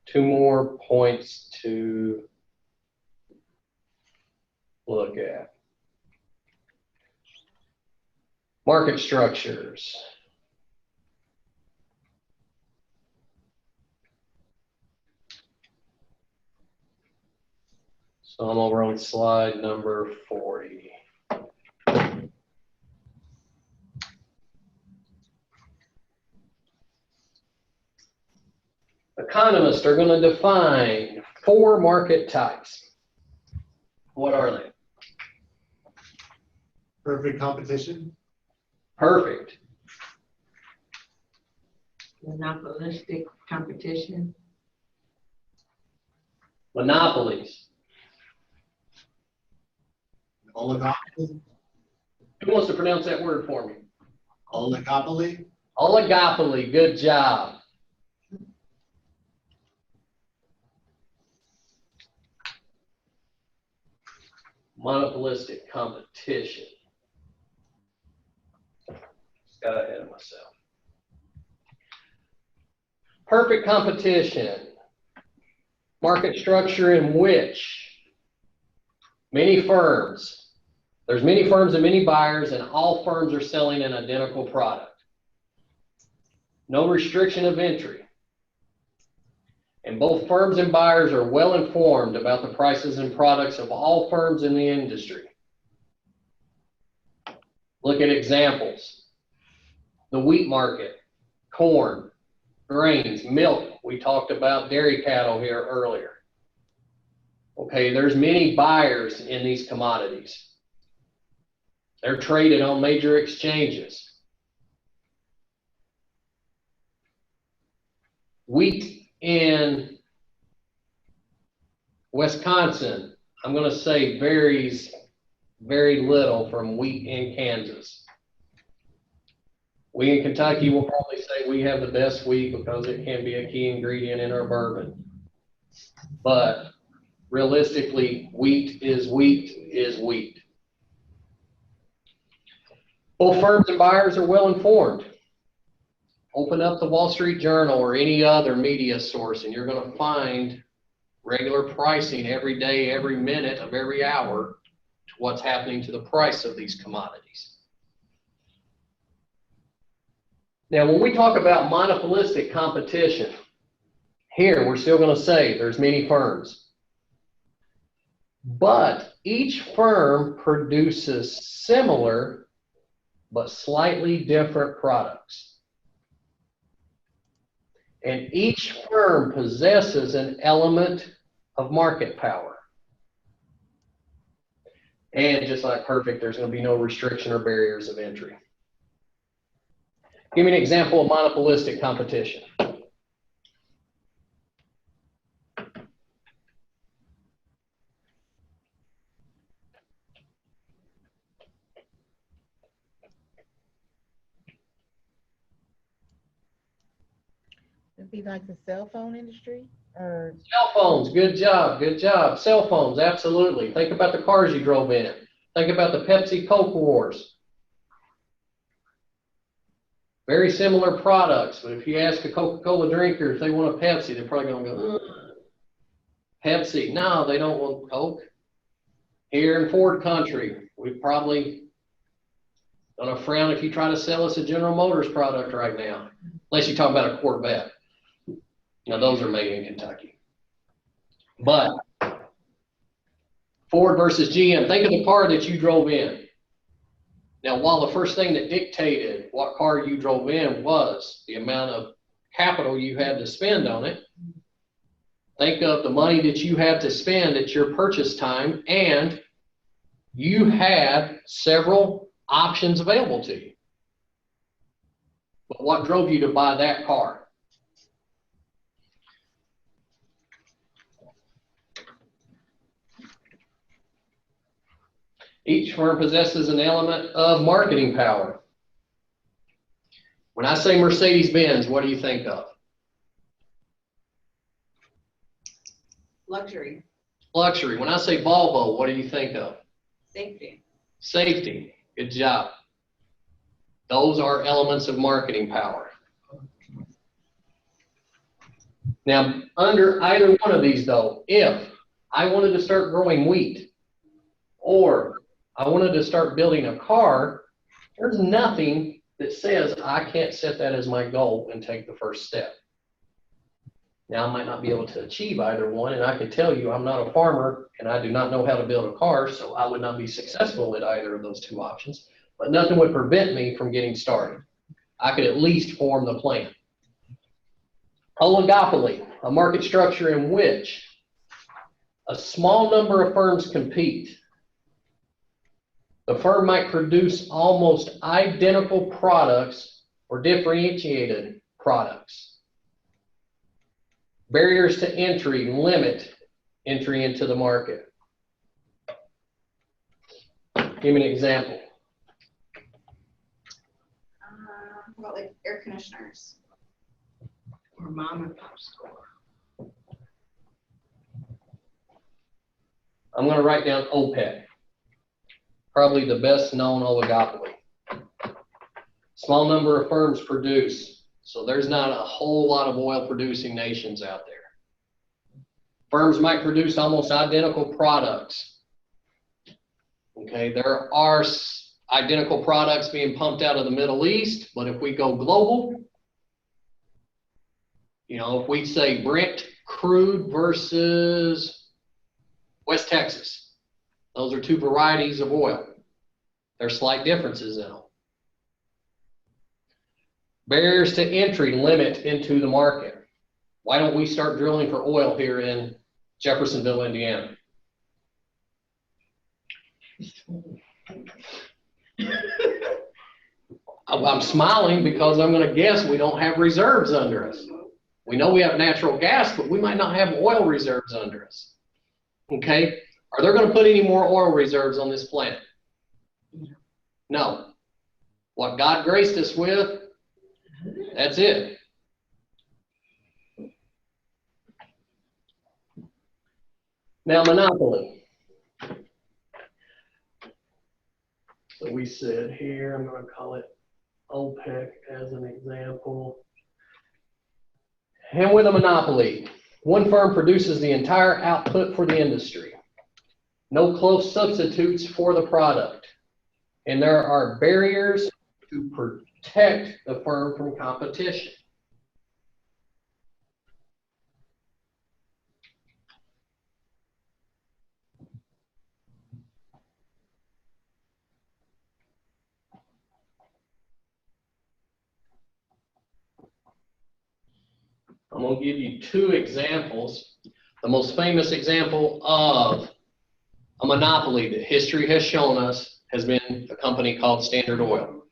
Two more points to look at. Market structures. So I'm over on slide number 40. Economists are going to define 4 market types. What are they? Perfect competition. Perfect. Monopolistic competition. Monopolies. Oligopoly. Who wants to pronounce that word for me? Oligopoly. Oligopoly. Good job. Monopolistic competition. Got ahead of myself. Perfect competition. Market structure in which many firms, there's many firms and many buyers, and all firms are selling an identical product. No restriction of entry. And both firms and buyers are well informed about the prices and products of all firms in the industry. Look at examples. The wheat market, corn, grains, milk. We talked about dairy cattle here earlier. Okay, there's many buyers in these commodities. They're traded on major exchanges. Wheat in Wisconsin, I'm going to say varies very little from wheat in Kansas. We in Kentucky will probably say we have the best wheat because it can be a key ingredient in our bourbon. But realistically, wheat is wheat is wheat. Both firms and buyers are well informed. Open up the Wall Street Journal or any other media source and you're going to find regular pricing every day, every minute of every hour to what's happening to the price of these commodities. Now, when we talk about monopolistic competition, here we're still going to say there's many firms. But each firm produces similar but slightly different products. And each firm possesses an element of market power. And just like perfect, there's going to be no restriction or barriers of entry. Give me an example of monopolistic competition. It'd be like the cell phone industry or Cell phones, good job, good job. Cell phones, absolutely. Think about the cars you drove in. Think about the Pepsi Coke wars. Very similar products, but if you ask a Coca-Cola drinker if they want a Pepsi, they're probably going to go, Pepsi. No, they don't want Coke. Here in Ford country, we probably gonna frown if you try to sell us a General Motors product right now, unless you talk about a Corvette. Now those are made in Kentucky. But Ford versus GM, think of the car that you drove in. Now, while the first thing that dictated what car you drove in was the amount of capital you had to spend on it, think of the money that you had to spend at your purchase time, and you had several options available to you. But what drove you to buy that car? Each firm possesses an element of marketing power. When I say Mercedes-Benz, what do you think of? Luxury, Luxury. When I say Volvo, what do you think of? safety. Safety. Good job. Those are elements of marketing power. Now, under either one of these though, if I wanted to start growing wheat or I wanted to start building a car, there's nothing that says I can't set that as my goal and take the first step. Now, I might not be able to achieve either one, and I can tell you I'm not a farmer and I do not know how to build a car, so I would not be successful at either of those two options, but nothing would prevent me from getting started. I could at least form the plan. Oligopoly, a market structure in which a small number of firms compete. The firm might produce almost identical products or differentiated products. Barriers to entry limit entry into the market. Give me an example. How about like air conditioners? Or mom and pop store. I'm going to write down OPEC. Probably the best known oligopoly. Small number of firms produce, so there's not a whole lot of oil producing nations out there. Firms might produce almost identical products. Okay, there are identical products being pumped out of the Middle East, but if we go global, you know, if we say Brent crude versus West Texas, those are two varieties of oil. There's slight differences in them. Barriers to entry limit into the market. Why don't we start drilling for oil here in Jeffersonville, Indiana? I'm smiling because I'm going to guess we don't have reserves under us. We know we have natural gas, but we might not have oil reserves under us. Okay? Are they going to put any more oil reserves on this planet? No. What God graced us with, that's it. Now, monopoly. So we said here, I'm going to call it OPEC as an example. And with a monopoly, one firm produces the entire output for the industry. No close substitutes for the product. And there are barriers to protect the firm from competition. I'm going to give you two examples. The most famous example of a monopoly that history has shown us has been a company called Standard Oil.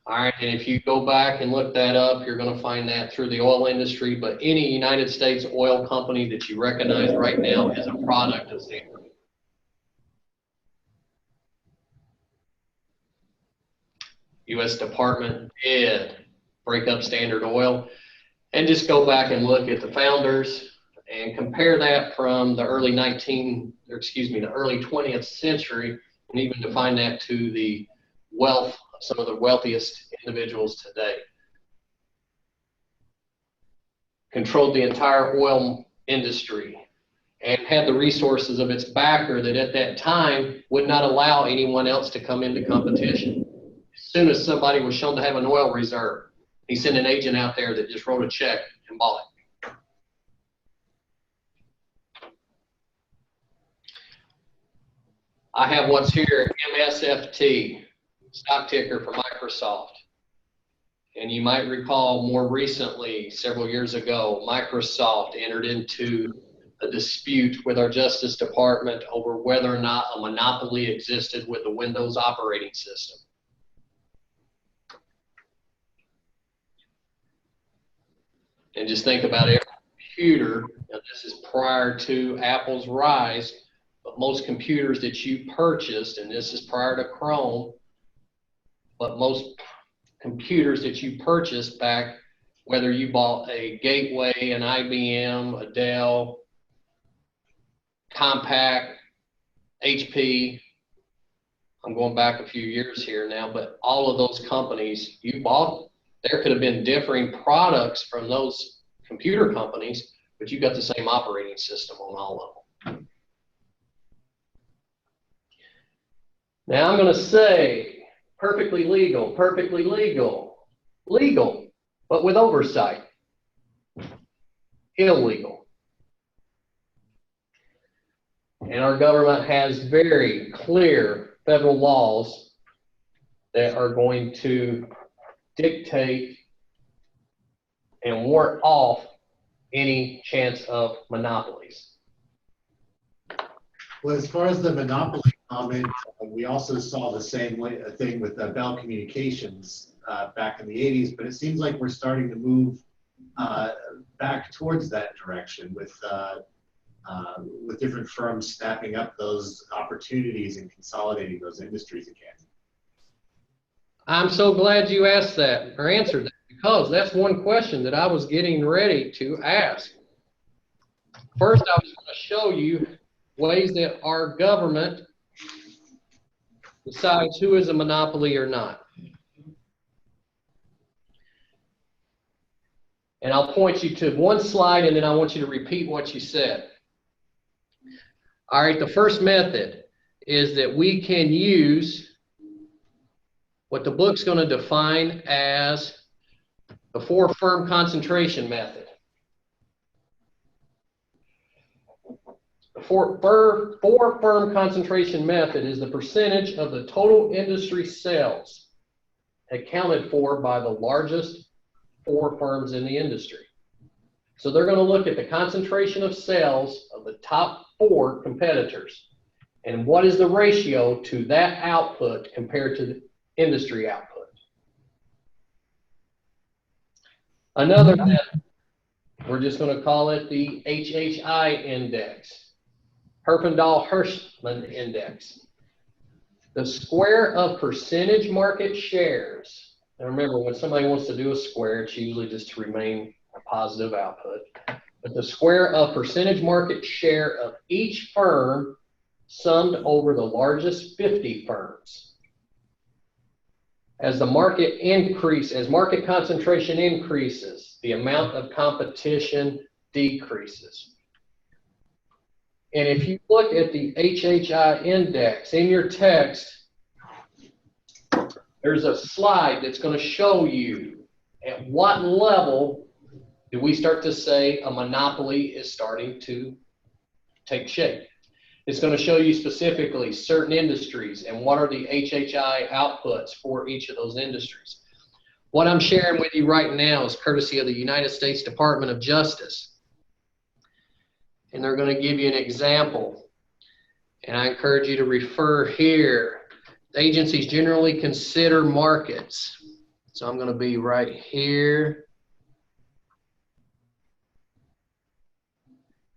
All right, and if you go back and look that up, you're going to find that through the oil industry, but any United States oil company that you recognize right now is a product of Standard Oil. U.S. Department did break up Standard Oil, and just go back and look at the founders and compare that from the early 20th century, and even define that to the wealth of some of the wealthiest individuals today. Controlled the entire oil industry and had the resources of its backer that at that time would not allow anyone else to come into competition. As soon as somebody was shown to have an oil reserve, he sent an agent out there that just wrote a check and bought it. I have what's here, MSFT, stock ticker for Microsoft. And you might recall more recently, several years ago, Microsoft entered into a dispute with our Justice Department over whether or not a monopoly existed with the Windows operating system. And just think about every computer, now this is prior to Apple's rise, but most computers that you purchased, and this is prior to Chrome, but most computers that you purchased back, whether you bought a Gateway, an IBM, a Dell, Compaq, HP, I'm going back a few years here now, but all of those companies you bought, there could have been differing products from those computer companies, but you got the same operating system on all of them. Now I'm going to say perfectly legal, legal, but with oversight, illegal. And our government has very clear federal laws that are going to dictate and ward off any chance of monopolies. Well, as far as the monopoly comment, we also saw the same thing with Bell Communications back in the 80s, but it seems like we're starting to move back towards that direction with different firms snapping up those opportunities and consolidating those industries again. I'm so glad you asked that or answered that, because that's one question that I was getting ready to ask. First, I was going to show you ways that our government decides who is a monopoly or not. And I'll point you to one slide, and then I want you to repeat what you said. All right, the first method is that we can use what the book's going to define as the four-firm concentration method. The four-firm concentration method is the percentage of the total industry sales accounted for by the largest four firms in the industry. So they're going to look at the concentration of sales of the top four competitors and what is the ratio to that output compared to the industry output. Another method, we're just going to call it the HHI index, Herfindahl-Hirschman index. The square of percentage market shares. Now remember, when somebody wants to do a square, it's usually just to remain a positive output. But the square of percentage market share of each firm summed over the largest 50 firms. As the market as market concentration increases, the amount of competition decreases. And if you look at the HHI index in your text, there's a slide that's going to show you at what level do we start to say a monopoly is starting to take shape. It's going to show you specifically certain industries and what are the HHI outputs for each of those industries. What I'm sharing with you right now is courtesy of the United States Department of Justice. And they're going to give you an example. And I encourage you to refer here. The agencies generally consider markets. So I'm going to be right here.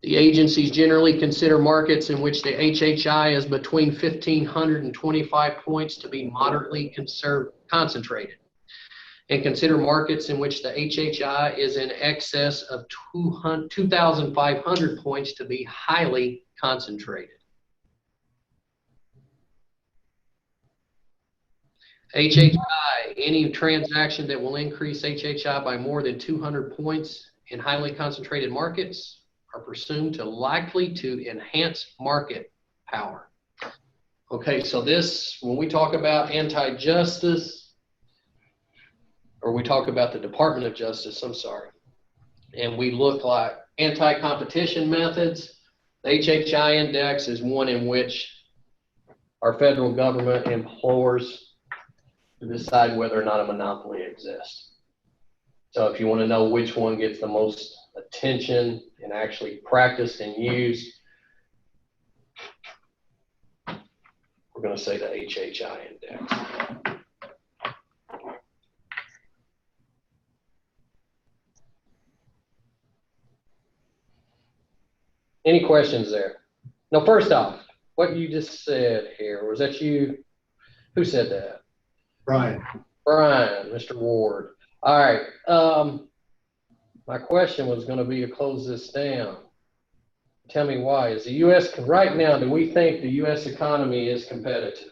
The agencies generally consider markets in which the HHI is between 1,500 and 25 points to be moderately concentrated, and consider markets in which the HHI is in excess of 2,500 points to be highly concentrated. HHI, any transaction that will increase HHI by more than 200 points in highly concentrated markets are presumed to likely to enhance market power. Okay, so this, when we talk about anti-justice, or we talk about the Department of Justice, I'm sorry, and we look like anti-competition methods, the HHI index is one in which our federal government implores to decide whether or not a monopoly exists. So if you want to know which one gets the most attention and actually practiced and used, we're going to say the HHI index. Any questions there? No, first off, what you just said here, was that you? Who said that? Brian, Brian, Mr. Ward. All right. My question was going to be to close this down. Tell me why. Is the U.S. right now, do we think the U.S. economy is competitive?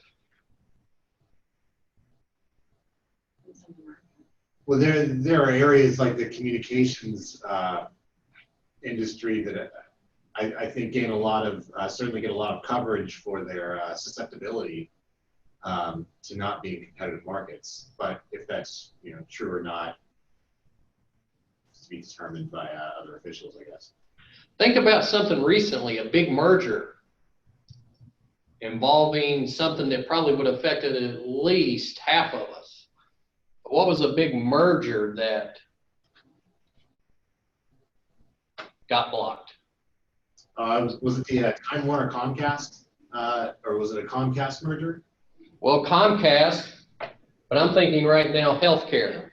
well, there are areas like the communications industry that I think gain a lot of, certainly get a lot of coverage for their susceptibility to not being competitive markets. But if that's, you know, true or not, is to be determined by other officials, I guess. Think about something recently, a big merger involving something that probably would have affected at least half of us. What was a big merger that got blocked? Was it the Time Warner Comcast, or was it a Comcast merger? Well, Comcast, but I'm thinking right now healthcare.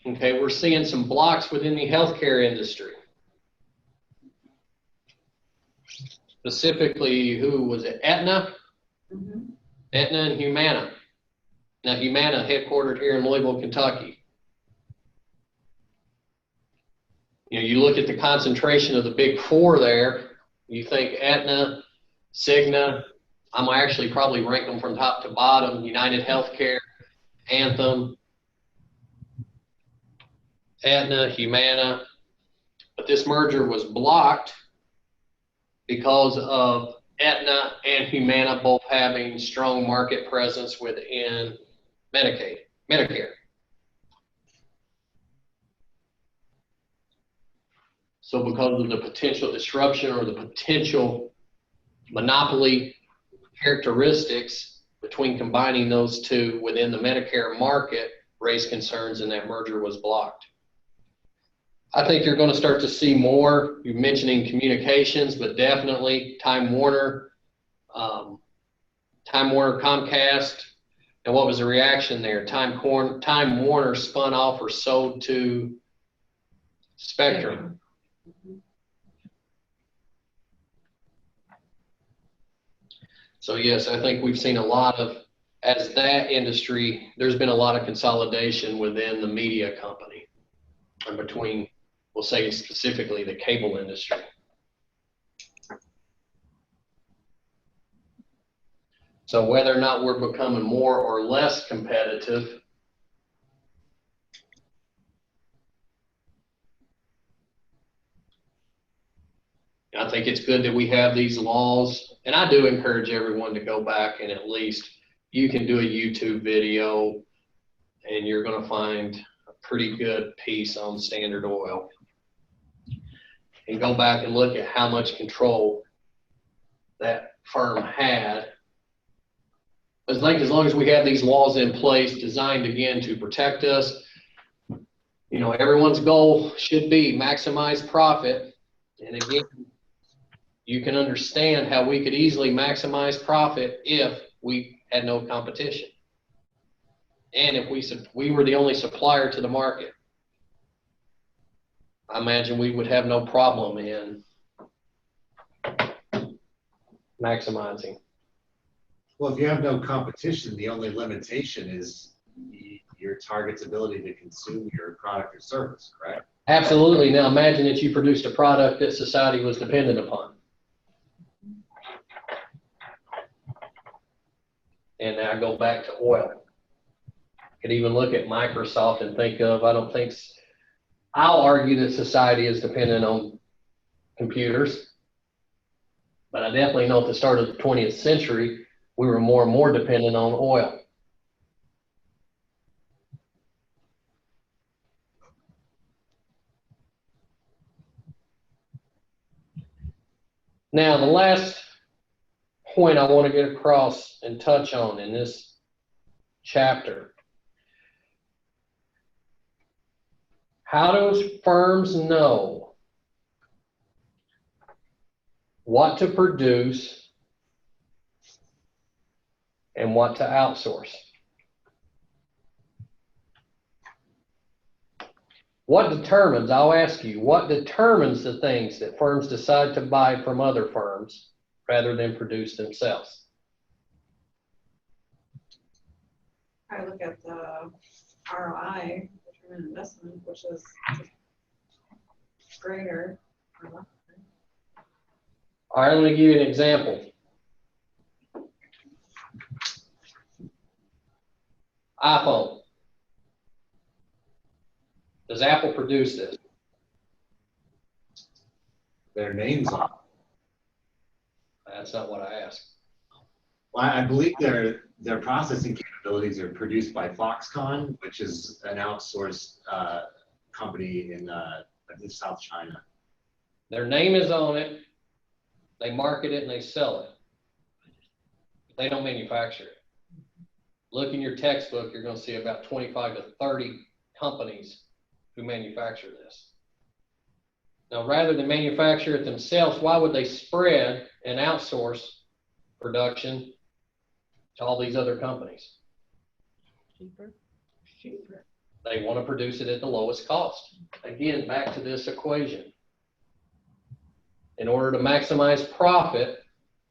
Okay, we're seeing some blocks within the healthcare industry. Specifically, who was it? Aetna? Aetna and Humana. Now, Humana headquartered here in Louisville, Kentucky. You know, you look at the concentration of the big four there, you think Aetna, Cigna, I'm actually probably rank them from top to bottom, United Healthcare, Anthem, Aetna, Humana, but this merger was blocked because of Aetna and Humana both having strong market presence within Medicare. So because of the potential disruption or the potential monopoly characteristics between combining those two within the Medicare market raised concerns, and that merger was blocked. I think you're going to start to see more. You're mentioning communications, but definitely Time Warner, Comcast, and what was the reaction there? Time Warner spun off or sold to Spectrum. So yes, I think we've seen a lot of, as that industry, there's been a lot of consolidation within the media company and between, we'll say specifically the cable industry. So whether or not we're becoming more or less competitive, I think it's good that we have these laws, and I do encourage everyone to go back and at least, you can do a YouTube video and you're going to find a pretty good piece on Standard Oil. And go back and look at how much control that firm had. As long as we have these laws in place designed again to protect us, you know, everyone's goal should be maximize profit. And again, you can understand how we could easily maximize profit if we had no competition. And if we were the only supplier to the market, I imagine we would have no problem in maximizing. Well, if you have no competition, the only limitation is your target's ability to consume your product or service, correct? Absolutely. Now imagine that you produced a product that society was dependent upon. And now I go back to oil. Could even look at Microsoft and think of, I'll argue that society is dependent on computers, but I definitely know at the start of the 20th century, we were more and more dependent on oil. Now, the last point I want to get across and touch on in this chapter. How do firms know what to produce and what to outsource? What determines, I'll ask you, what determines the things that firms decide to buy from other firms rather than produce themselves? I look at the ROI, return on investment, which is greater. All right, let me give you an example. iPhone. Does Apple produce this? Their names on it. That's not what I asked. Well, I believe their processing capabilities are produced by Foxconn, which is an outsourced company in South China. Their name is on it. They market it and they sell it. They don't manufacture it. Look in your textbook, you're going to see about 25 to 30 companies who manufacture this. Now, rather than manufacture it themselves, why would they spread and outsource production to all these other companies? Cheaper. Cheaper. They want to produce it at the lowest cost. Again, back to this equation. In order to maximize profit,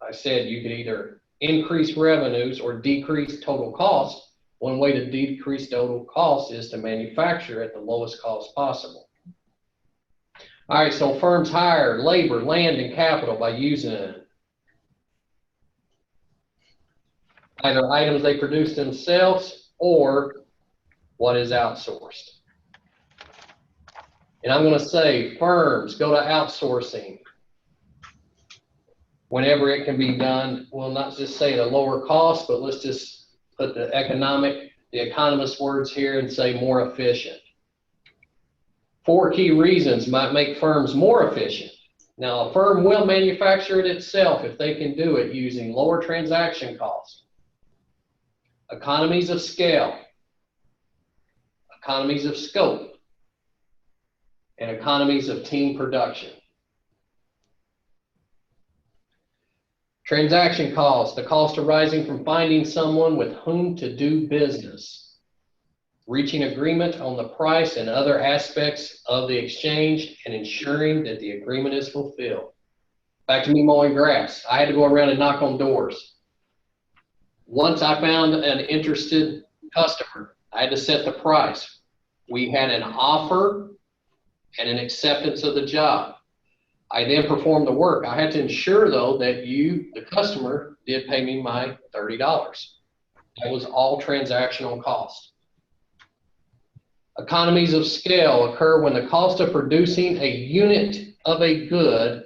I said you could either increase revenues or decrease total cost. One way to decrease total cost is to manufacture at the lowest cost possible. All right, so firms hire labor, land, and capital by using either items they produce themselves or what is outsourced. And I'm going to say firms go to outsourcing whenever it can be done. We'll not just say at a lower cost, but let's just put the economist words here and say more efficient. 4 key reasons might make firms more efficient. Now, a firm will manufacture it itself if they can do it using lower transaction costs, economies of scale, economies of scope, and economies of team production. Transaction costs, the cost arising from finding someone with whom to do business, reaching agreement on the price and other aspects of the exchange, and ensuring that the agreement is fulfilled. Back to me mowing grass. I had to go around and knock on doors. Once I found an interested customer, I had to set the price. We had an offer and an acceptance of the job. I then performed the work. I had to ensure, though, that you, the customer, did pay me my $30. That was all transactional cost. Economies of scale occur when the cost of producing a unit of a good,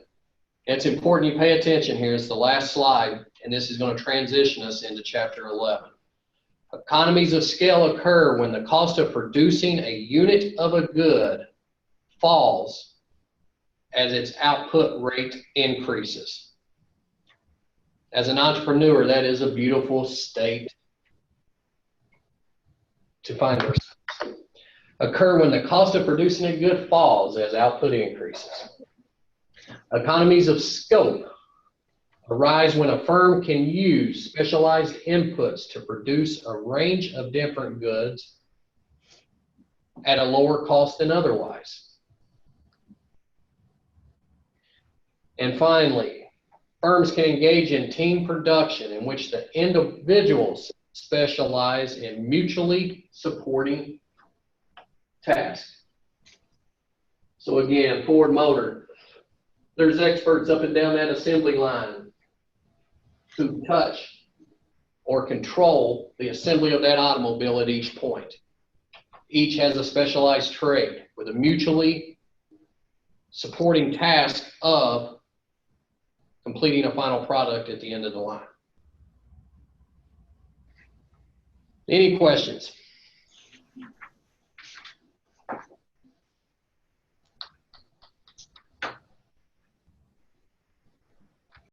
it's important you pay attention here, it's the last slide, and this is going to transition us into chapter 11. Economies of scale occur when the cost of producing a unit of a good falls as its output rate increases. As an entrepreneur, that is a beautiful state to find ourselves. Occur when the cost of producing a good falls as output increases. Economies of scope arise when a firm can use specialized inputs to produce a range of different goods at a lower cost than otherwise. And finally, firms can engage in team production in which the individuals specialize in mutually supporting tasks. So again, Ford Motor, there's experts up and down that assembly line who touch or control the assembly of that automobile at each point. Each has a specialized trade with a mutually supporting task of completing a final product at the end of the line. Any questions?